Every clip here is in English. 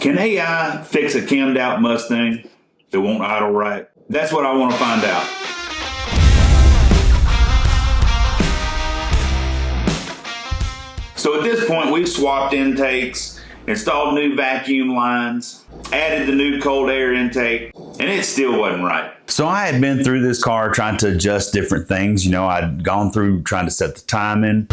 Can AI fix a cammed out Mustang that won't idle right? That's what I want to find out. So at this point, we've swapped intakes, installed new vacuum lines, added the new cold air intake, and it still wasn't right. So I had been through this car trying to adjust different things. You know, I'd gone through trying to set the timing.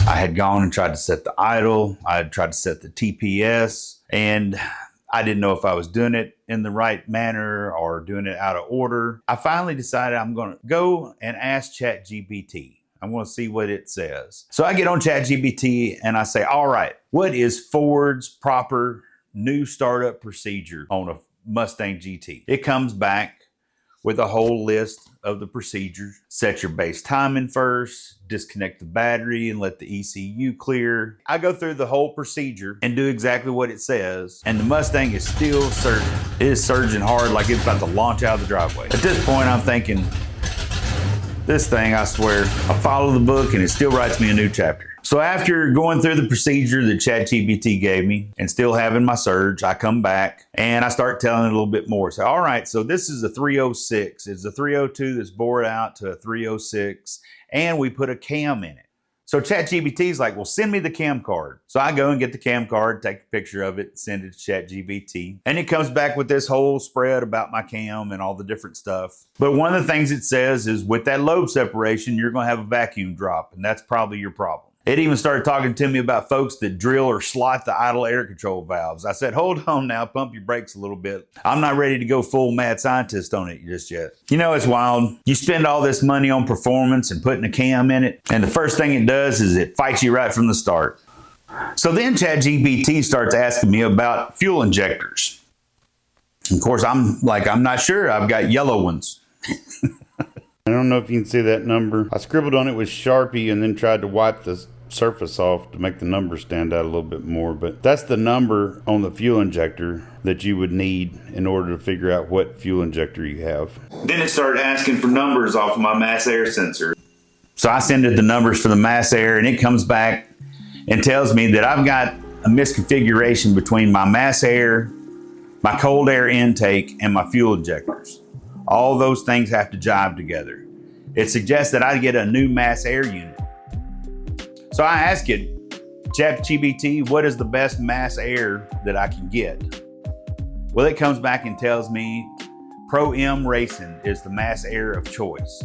I had gone and tried to set the idle. I had tried to set the TPS, and I didn't know if I was doing it in the right manner or doing it out of order. I finally decided I'm going to go and ask Chat GPT. I'm going to see what it says. So I get on Chat GPT and I say, all right, what is Ford's proper new startup procedure on a Mustang GT? It comes back with a whole list of the procedures. Set your base timing first, disconnect the battery and let the ECU clear. I go through the whole procedure and do exactly what it says, and the Mustang is still surging. It is surging hard like it's about to launch out of the driveway. At this point, I'm thinking, this thing, I swear, I follow the book and it still writes me a new chapter. So after going through the procedure that ChatGPT gave me and still having my surge, I come back and I start telling it a little bit more. So, all right, so this is a 306. It's a 302 that's bored out to a 306, and we put a cam in it. So ChatGPT is like, well, send me the cam card. So I go and get the cam card, take a picture of it, send it to ChatGPT. And it comes back with this whole spread about my cam and all the different stuff. But one of the things it says is with that lobe separation, you're going to have a vacuum drop, and that's probably your problem. It even started talking to me about folks that drill or slot the idle air control valves. I said, hold on now, pump your brakes a little bit. I'm not ready to go full mad scientist on it just yet. You know, it's wild. You spend all this money on performance and putting a cam in it, and the first thing it does is it fights you right from the start. So then ChatGPT starts asking me about fuel injectors. Of course, I'm not sure. I've got yellow ones. I don't know if you can see that number. I scribbled on it with Sharpie and then tried to wipe the surface off to make the number stand out a little bit more, but that's the number on the fuel injector that you would need in order to figure out what fuel injector you have. Then it started asking for numbers off of my mass air sensor. So I send it the numbers for the mass air, and it comes back and tells me that I've got a misconfiguration between my mass air, my cold air intake, and my fuel injectors. All those things have to jive together. It suggests that I get a new mass air unit. So I ask it, ChatGPT, what is the best mass air that I can get? Well, it comes back and tells me Pro M Racing is the mass air of choice.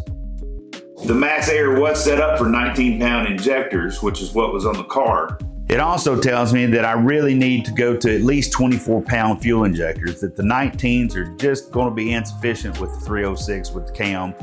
The mass air was set up for 19-pound injectors, which is what was on the car. It also tells me that I really need to go to at least 24-pound fuel injectors, that the 19s are just going to be insufficient with the 306 with the cam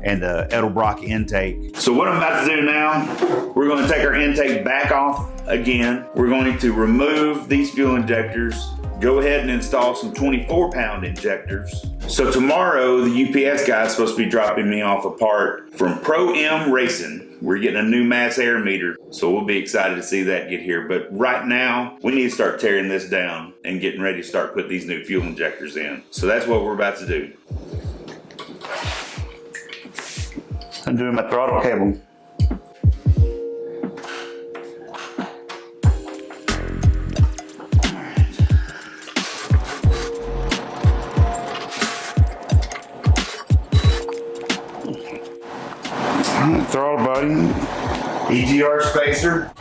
and the Edelbrock intake. So what I'm about to do now, we're going to take our intake back off again. We're going to remove these fuel injectors, go ahead and install some 24-pound injectors. So tomorrow, the UPS guy is supposed to be dropping me off a part from Pro M Racing. We're getting a new mass air meter, so we'll be excited to see that get here. But right now, we need to start tearing this down and getting ready to start putting these new fuel injectors in. So that's what we're about to do. I'm doing my throttle cable. Throttle body, EGR spacer.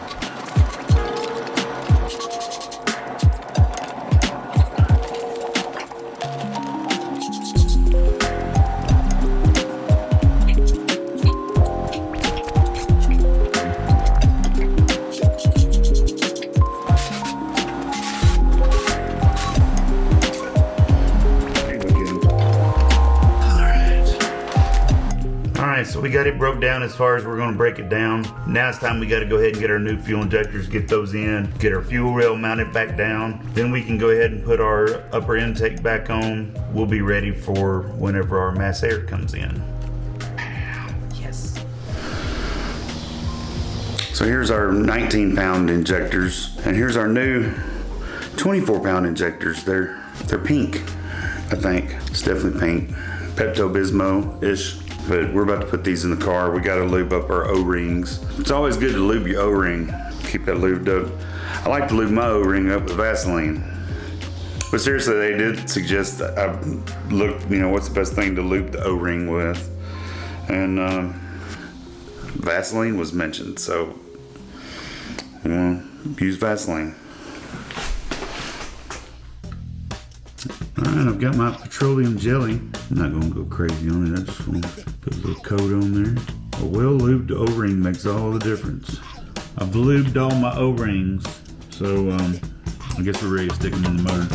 So we got it broke down as far as we're going to break it down. Now it's time we got to go ahead and get our new fuel injectors, get those in, get our fuel rail mounted back down. Then we can go ahead and put our upper intake back on. We'll be ready for whenever our mass air comes in. Yes. So here's our 19-pound injectors, and here's our new 24-pound injectors. They're pink, I think. It's definitely pink. Pepto-Bismol-ish. But we're about to put these in the car. We got to lube up our O-rings. It's always good to lube your O-ring keep that lubed up. I like to lube my O-ring up with Vaseline. But seriously, they did suggest that I looked, what's the best thing to lube the O-ring with. And Vaseline was mentioned, so use Vaseline. Alright, I've got my petroleum jelly. I'm not going to go crazy on it. I just want to put a little coat on there. A well-lubed O-ring makes all the difference. I've lubed all my O-rings, so I guess we're ready to stick them in the motor.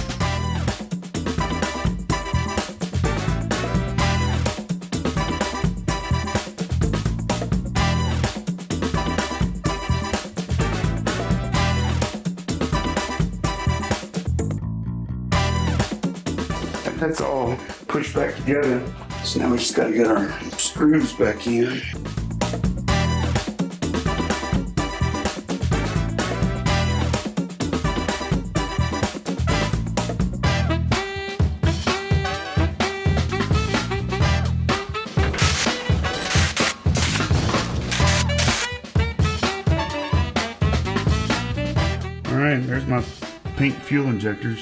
That's all pushed back together. So now we just gotta get our screws back in. All right, there's my pink fuel injectors.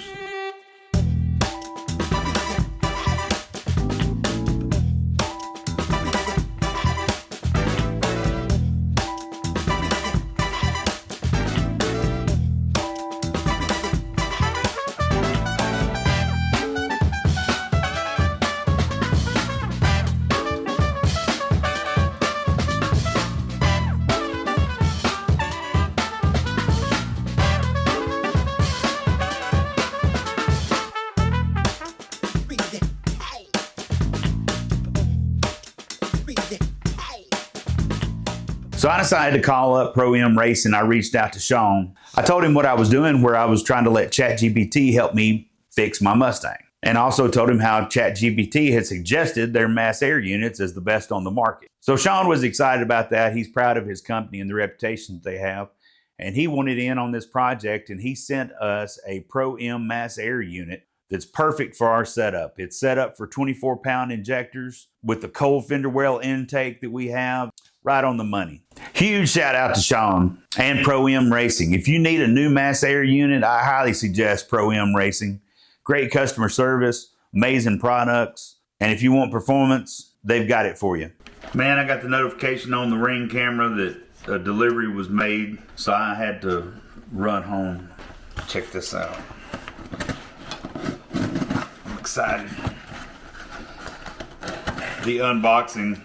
So I decided to call up Pro M Racing. I reached out to Sean. I told him what I was doing, where I was trying to let Chat GPT help me fix my Mustang. And also told him how Chat GPT had suggested their mass air units as the best on the market. So Sean was excited about that. He's proud of his company and the reputation that they have. And he wanted in on this project, and he sent us a Pro M mass air unit that's perfect for our setup. It's set up for 24-pound injectors with the cold fender well intake that we have. Right on the money. Huge shout out to Sean and Pro M Racing. If you need a new mass air unit, I highly suggest Pro M Racing. Great customer service, amazing products, and if you want performance, they've got it for you. Man, I got the notification on the Ring camera that a delivery was made, so I had to run home. Check this out. I'm excited. The unboxing.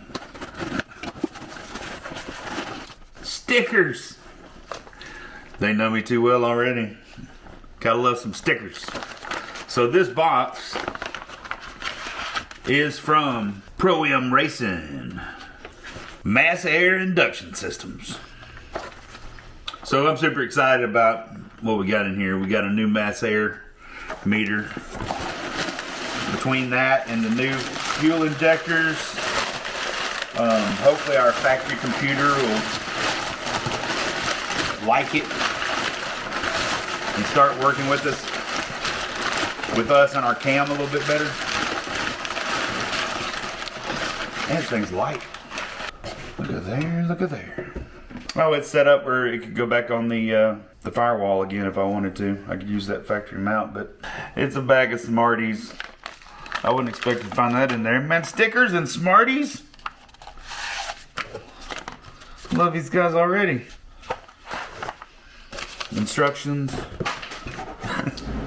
Stickers. They know me too well already. Gotta love some stickers. So this box is from Pro M Racing Mass Air Induction Systems. So I'm super excited about what we got in here. We got a new mass air meter. Between that and the new fuel injectors, hopefully our factory computer will like it and start working with us and our cam a little bit better. And this thing's light. Look at there, look at there. Oh, it's set up where it could go back on the firewall again if I wanted to. I could use that factory mount, but it's a bag of Smarties. I wouldn't expect to find that in there. Man, stickers and Smarties. Love these guys already. Instructions.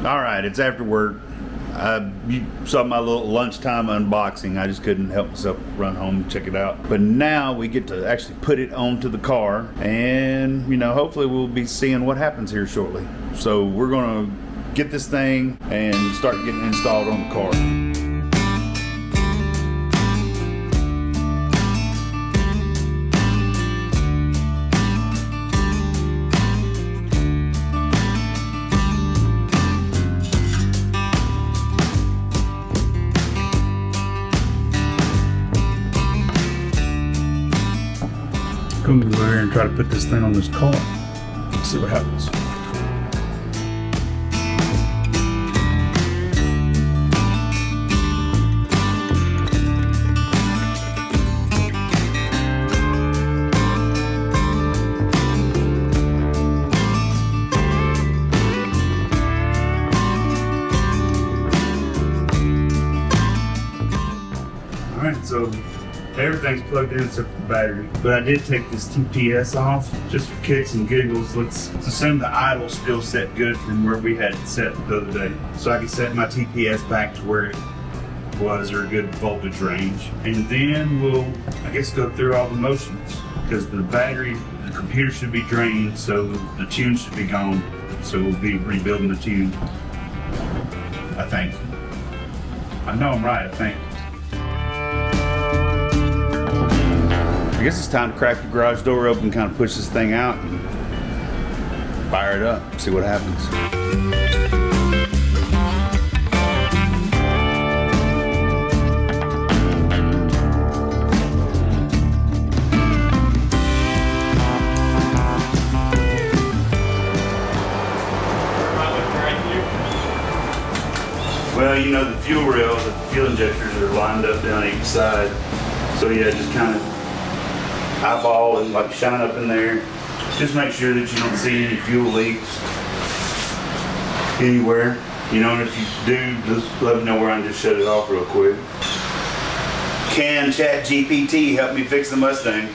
All right, it's after work. You saw my little lunchtime unboxing. I just couldn't help myself run home and check it out. But now we get to actually put it onto the car, and hopefully we'll be seeing what happens here shortly. So we're gonna get this thing and start getting it installed on the car. I'm gonna go here and try to put this thing on this car. Let's see what happens. So everything's plugged in except for the battery. But I did take this TPS off just for kicks and giggles. Let's assume the idle's still set good from where we had it set the other day. So I can set my TPS back to where it was, or a good voltage range. And then we'll, I guess, go through all the motions, because the battery, the computer should be drained, so the tune should be gone. So we'll be rebuilding the tune, I think. I know I'm right, I think. I guess it's time to crack the garage door open, kind of push this thing out and fire it up, see what happens. Well, you know, the fuel rails, the fuel injectors are lined up down each side. So yeah, just kind of eyeball and like shine up in there. Just make sure that you don't see any fuel leaks anywhere. You know, and if you do, just let me know where I can just shut it off real quick. Can Chat GPT help me fix the Mustang?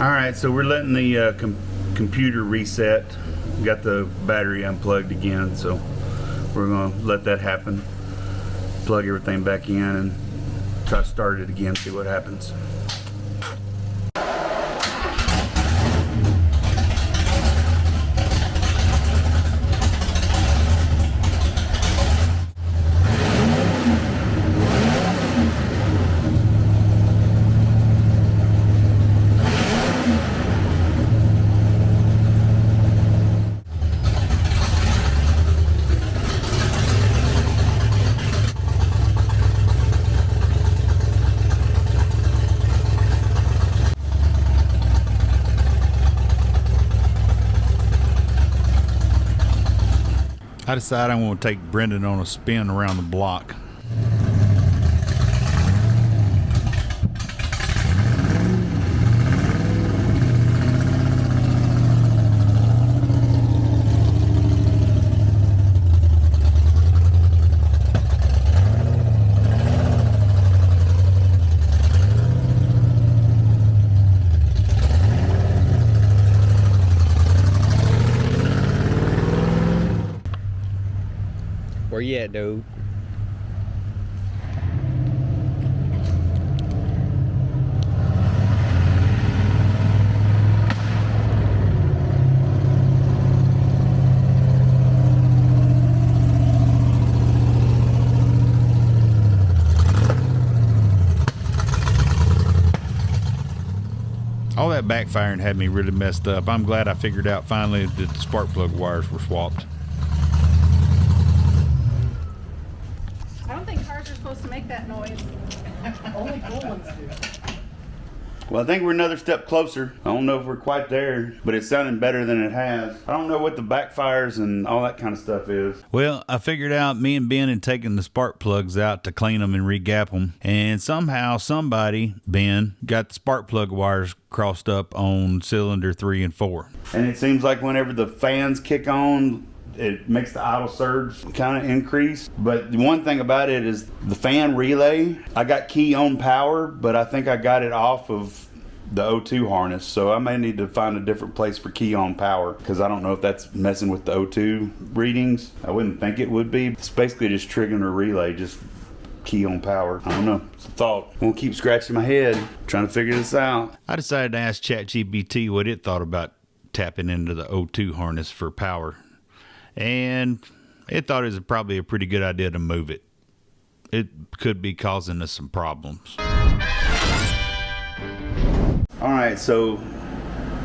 Alright, so we're letting the computer reset. We got the battery unplugged again, so we're going to let that happen. Plug everything back in and try to start it again, see what happens. I decided I'm going to take Brendan on a spin around the block. Where you at, dude? All that backfiring had me really messed up. I'm glad I figured out finally that the spark plug wires were swapped. I don't think cars are supposed to make that noise. Only cool ones do. Well, I think we're another step closer. I don't know if we're quite there, but it's sounding better than it has. I don't know what the backfires and all that kind of stuff is. Well, I figured out me and Ben had taken the spark plugs out to clean them and re-gap them. And somehow somebody, Ben, got the spark plug wires crossed up on cylinder 3 and 4. And it seems like whenever the fans kick on, it makes the idle surge kind of increase. But the one thing about it is the fan relay, I got key on power, but I think I got it off of the O2 harness, so I may need to find a different place for key on power, because I don't know if that's messing with the O2 readings. I wouldn't think it would be. It's basically just triggering a relay, just key on power. I don't know. It's a thought. Won't keep scratching my head trying to figure this out. I decided to ask Chat GPT what it thought about tapping into the O2 harness for power. And it thought it was probably a pretty good idea to move it. It could be causing us some problems. All right, so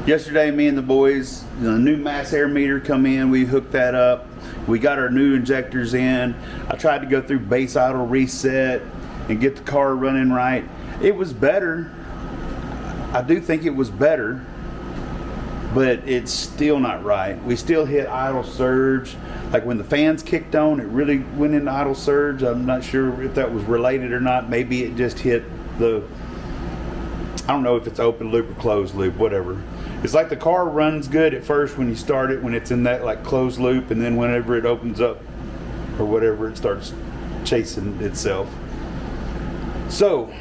yesterday me and the boys, the new mass air meter come in, we hooked that up. We got our new injectors in. I tried to go through base idle reset and get the car running right. It was better. I do think it was better, but it's still not right. We still hit idle surge. Like when the fans kicked on, it really went into idle surge. I'm not sure if that was related or not. Maybe it just hit the, I don't know if it's open loop or closed loop, whatever. It's like the car runs good at first when you start it, when it's in that like closed loop, and then whenever it opens up or whatever, it starts chasing itself. So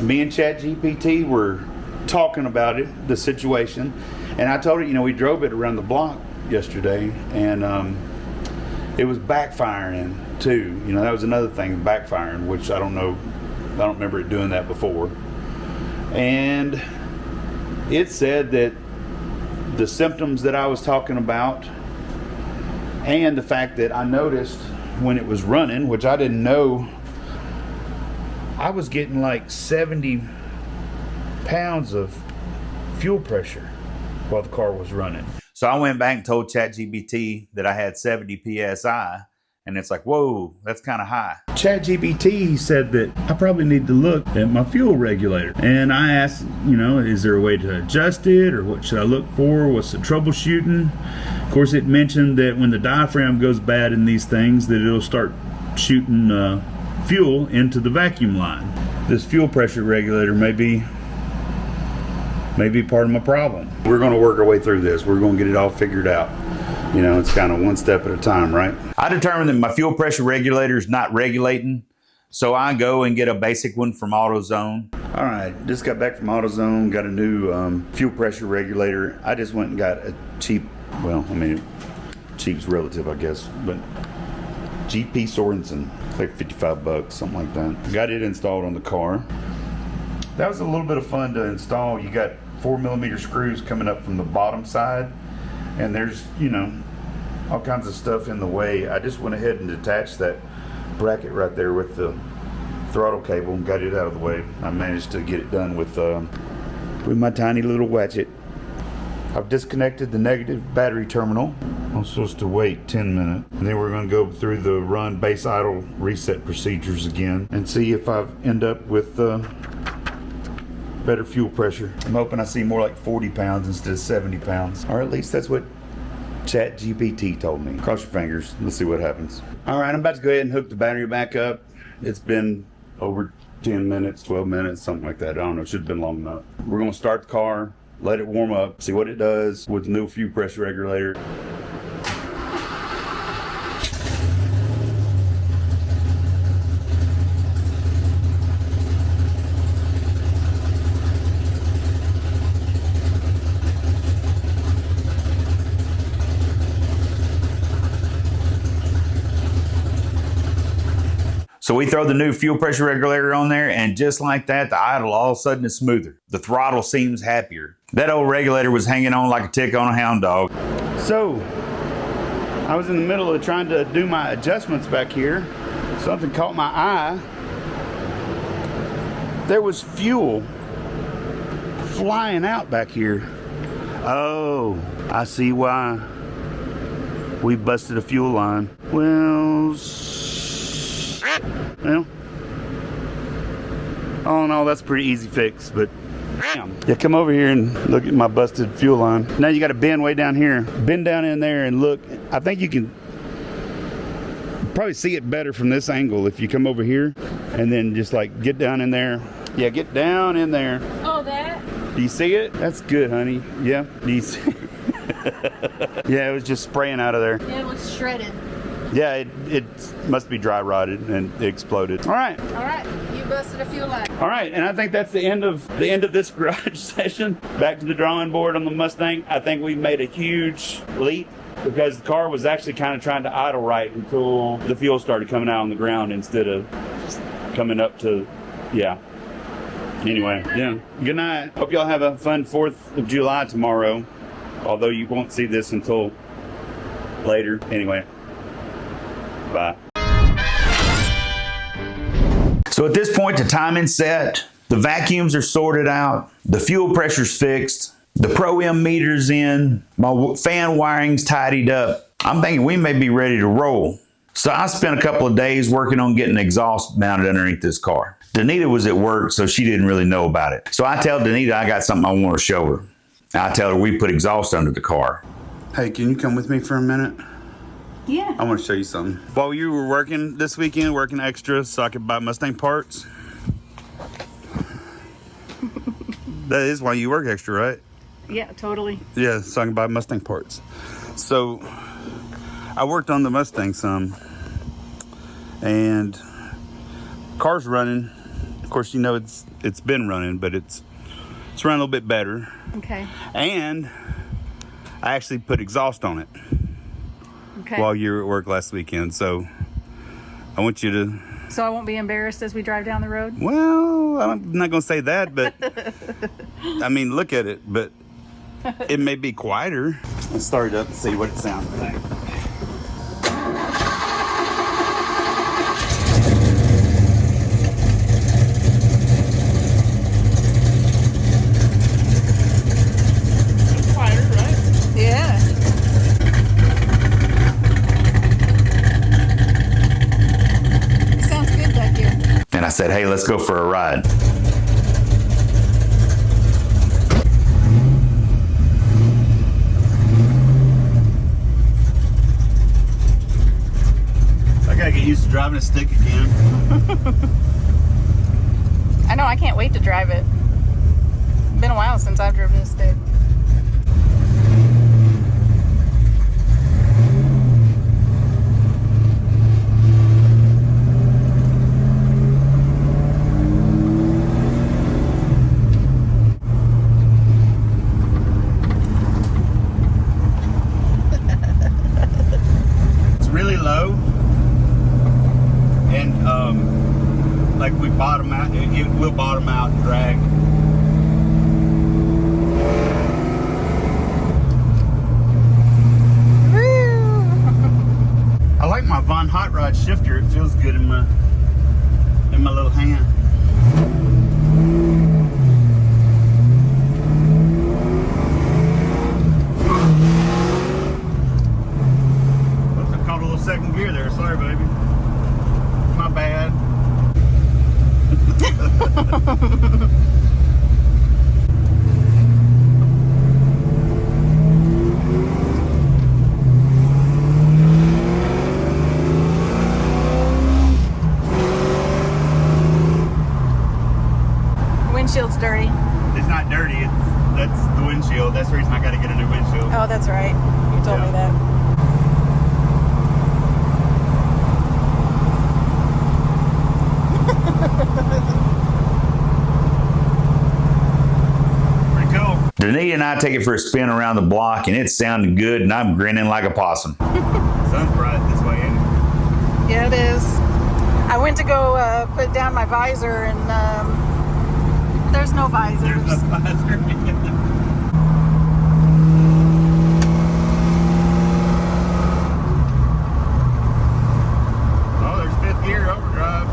me and Chat GPT were talking about it, the situation, and I told it, you know, we drove it around the block yesterday, and it was backfiring too. You know, that was another thing, backfiring, which I don't know, I don't remember it doing that before. And it said that the symptoms that I was talking about, and the fact that I noticed when it was running, which I didn't know, I was getting like 70 pounds of fuel pressure while the car was running. So I went back and told ChatGPT that I had 70 PSI, and it's like, whoa, that's kind of high. ChatGPT said that I probably need to look at my fuel regulator. And I asked, you know, is there a way to adjust it, or what should I look for? What's the troubleshooting? Of course, it mentioned that when the diaphragm goes bad in these things, that it'll start shooting fuel into the vacuum line. This fuel pressure regulator may be part of my problem. We're going to work our way through this. We're going to get it all figured out. You know, it's kind of one step at a time, right? I determined that my fuel pressure regulator is not regulating, so I go and get a basic one from AutoZone. All right, just got back from AutoZone, got a new fuel pressure regulator. I just went and got a cheap, well, I mean, cheap's relative, I guess, but GP Sorensen, it's like 55 bucks, something like that. Got it installed on the car. That was a little bit of fun to install. You got 4mm screws coming up from the bottom side, and there's, you know, all kinds of stuff in the way. I just went ahead and detached that bracket right there with the throttle cable and got it out of the way. I managed to get it done with my tiny little watchet. I've disconnected the negative battery terminal. I'm supposed to wait 10 minutes, and then we're going to go through the run base idle reset procedures again and see if I end up with better fuel pressure. I'm hoping I see more like 40 pounds instead of 70 pounds, or at least that's what Chat GPT told me. Cross your fingers. Let's see what happens. All right, I'm about to go ahead and hook the battery back up. It's been over 10 minutes, 12 minutes, something like that. I don't know, it should have been long enough. We're going to start the car, let it warm up, see what it does with the new fuel pressure regulator. So we throw the new fuel pressure regulator on there, and just like that, the idle all of a sudden is smoother. The throttle seems happier. That old regulator was hanging on like a tick on a hound dog. So, I was in the middle of trying to do my adjustments back here. Something caught my eye. There was fuel flying out back here. Oh, I see why. We busted a fuel line. Well, all in all, that's a pretty easy fix, but yeah, come over here and look at my busted fuel line. Now you got to bend way down here. Bend down in there and look. I think you can probably see it better from this angle if you come over here and then just like get down in there. Yeah, get down in there. Oh, that? Do you see it? That's good, honey. Yeah. Do you see? Yeah, it was just spraying out of there. Yeah, it looks shredded. Yeah, it must be dry rotted and it exploded. All right. All right. You busted a few lines. All right, and I think that's the end of this garage session. Back to the drawing board on the Mustang. I think we made a huge leap because the car was actually kind of trying to idle right until the fuel started coming out on the ground instead of coming up to, yeah. Anyway, yeah. Good night. Hope y'all have a fun 4th of July tomorrow, although you won't see this until later. Anyway, bye. So at this point, the timing's set, the vacuums are sorted out, the fuel pressure's fixed, the Pro-M meter's in, my fan wiring's tidied up. I'm thinking we may be ready to roll. So I spent a couple of days working on getting the exhaust mounted underneath this car. Danita was at work, so she didn't really know about it. So I tell Danita I got something I want to show her. I tell her we put exhaust under the car. Hey, can you come with me for a minute? Yeah. I want to show you something. While you were working this weekend, working extra so I could buy Mustang parts. That is why you work extra, right? Yeah, totally. Yeah, so I can buy Mustang parts. So I worked on the Mustang some, and car's running. Of course, you know it's been running, but it's running a little bit better. Okay. And I actually put exhaust on it. Okay. While you were at work last weekend, so I want you to. So I won't be embarrassed as we drive down the road? Well, I'm not going to say that, but I mean, look at it, but it may be quieter. Let's start it up and see what it sounds like. It's quieter, right? Yeah. Sounds good back here. And I said, hey, let's go for a ride. I gotta get used to driving a stick again. I know, I can't wait to drive it. It's been a while since I've driven a stick. It's really low, and like we bottom out, it will bottom out and drag. I like my Von Hot Rod shifter. It feels good in my little hand. Oops, I caught a little second gear there. Sorry, baby. My bad. Windshield's dirty. It's not dirty. That's the windshield. That's the reason I got to get a new windshield. Oh, that's right. You told me that. Pretty cool. Danita and I take it for a spin around the block, and it's sounding good, and I'm grinning like a possum. Sun's bright this way, ain't it? Yeah, it is. I went to go put down my visor, and there's no visors. There's no visor. Oh, there's fifth gear overdrive.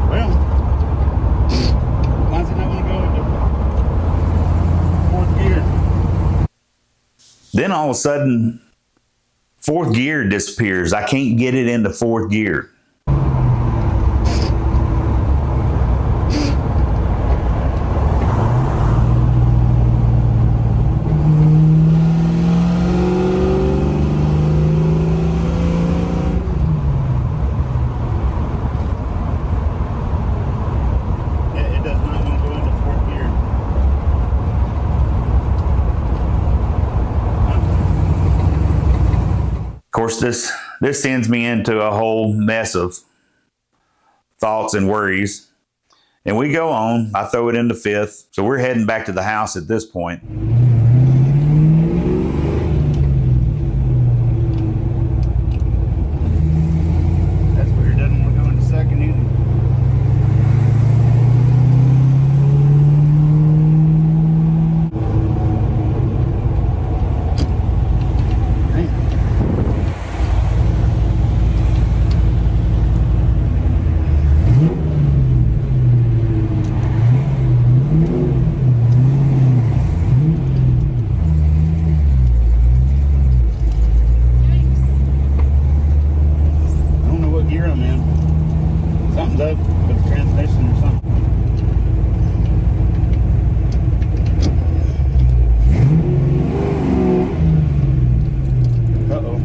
Well, why does it not want to go into fourth gear? Then all of a sudden, fourth gear disappears. I can't get it into fourth gear. course, this sends me into a whole mess of thoughts and worries. And we go on. I throw it into fifth. So we're heading back to the house at this point. That's weird. Doesn't want to go into second either. Something's up with the transmission or something. Uh-oh.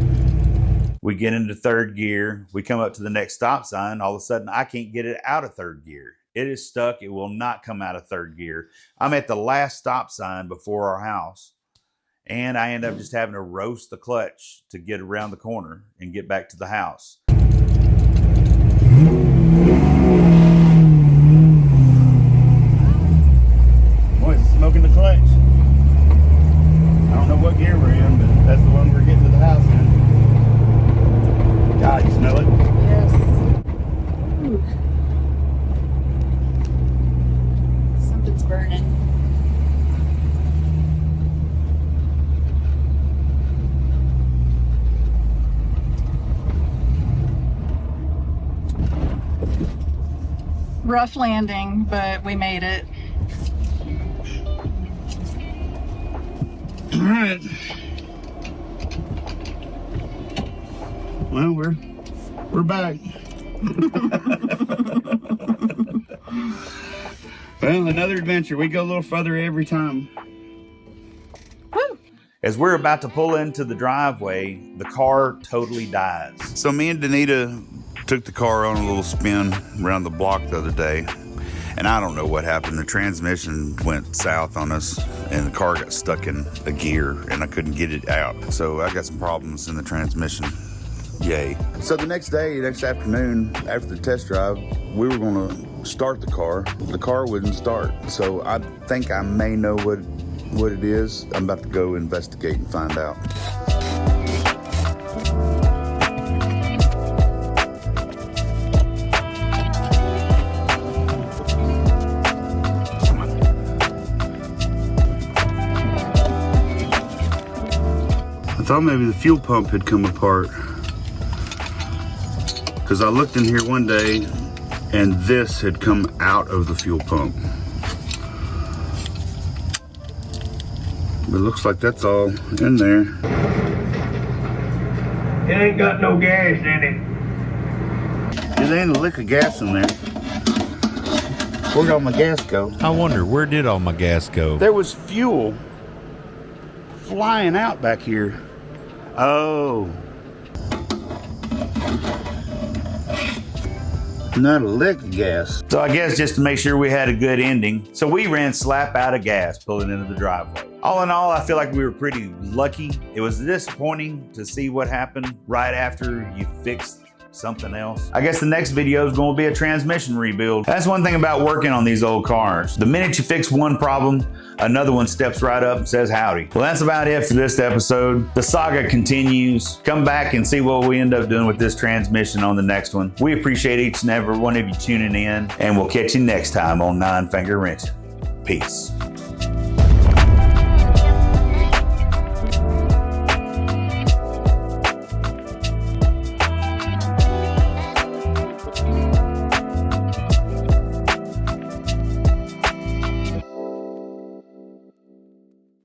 We get into third gear. We come up to the next stop sign. All of a sudden, I can't get it out of third gear. It is stuck. It will not come out of third gear. I'm at the last stop sign before our house, and I end up just having to roast the clutch to get around the corner and get back to the house. Boy, it's smoking the clutch. I don't know what gear we're in, but that's the one we're getting to the house in. God, you smell it? Yes. Ooh. Something's burning. Rough landing, but we made it. All right. Well, we're back. Well, another adventure. We go a little further every time. Woo! As we're about to pull into the driveway, the car totally dies. So me and Danita took the car on a little spin around the block the other day, and I don't know what happened. The transmission went south on us, and the car got stuck in a gear, and I couldn't get it out. So I got some problems in the transmission. Yay. So the next afternoon, after the test drive, we were going to start the car. The car wouldn't start. So I think I may know what it is. I'm about to go investigate and find out. I thought maybe the fuel pump had come apart, because I looked in here one day and this had come out of the fuel pump. But it looks like that's all in there. It ain't got no gas in it. There ain't a lick of gas in there. Where'd all my gas go? I wonder, where did all my gas go? There was fuel flying out back here. Oh. Not a lick of gas. So I guess just to make sure we had a good ending, so we ran slap out of gas pulling into the driveway. All in all, I feel like we were pretty lucky. It was disappointing to see what happened right after you fixed something else. I guess the next video is going to be a transmission rebuild. That's one thing about working on these old cars. The minute you fix one problem, another one steps right up and says howdy. Well, that's about it for this episode. The saga continues. Come back and see what we end up doing with this transmission on the next one. We appreciate each and every one of you tuning in, and we'll catch you next time on Nine Finger Wrenching. Peace.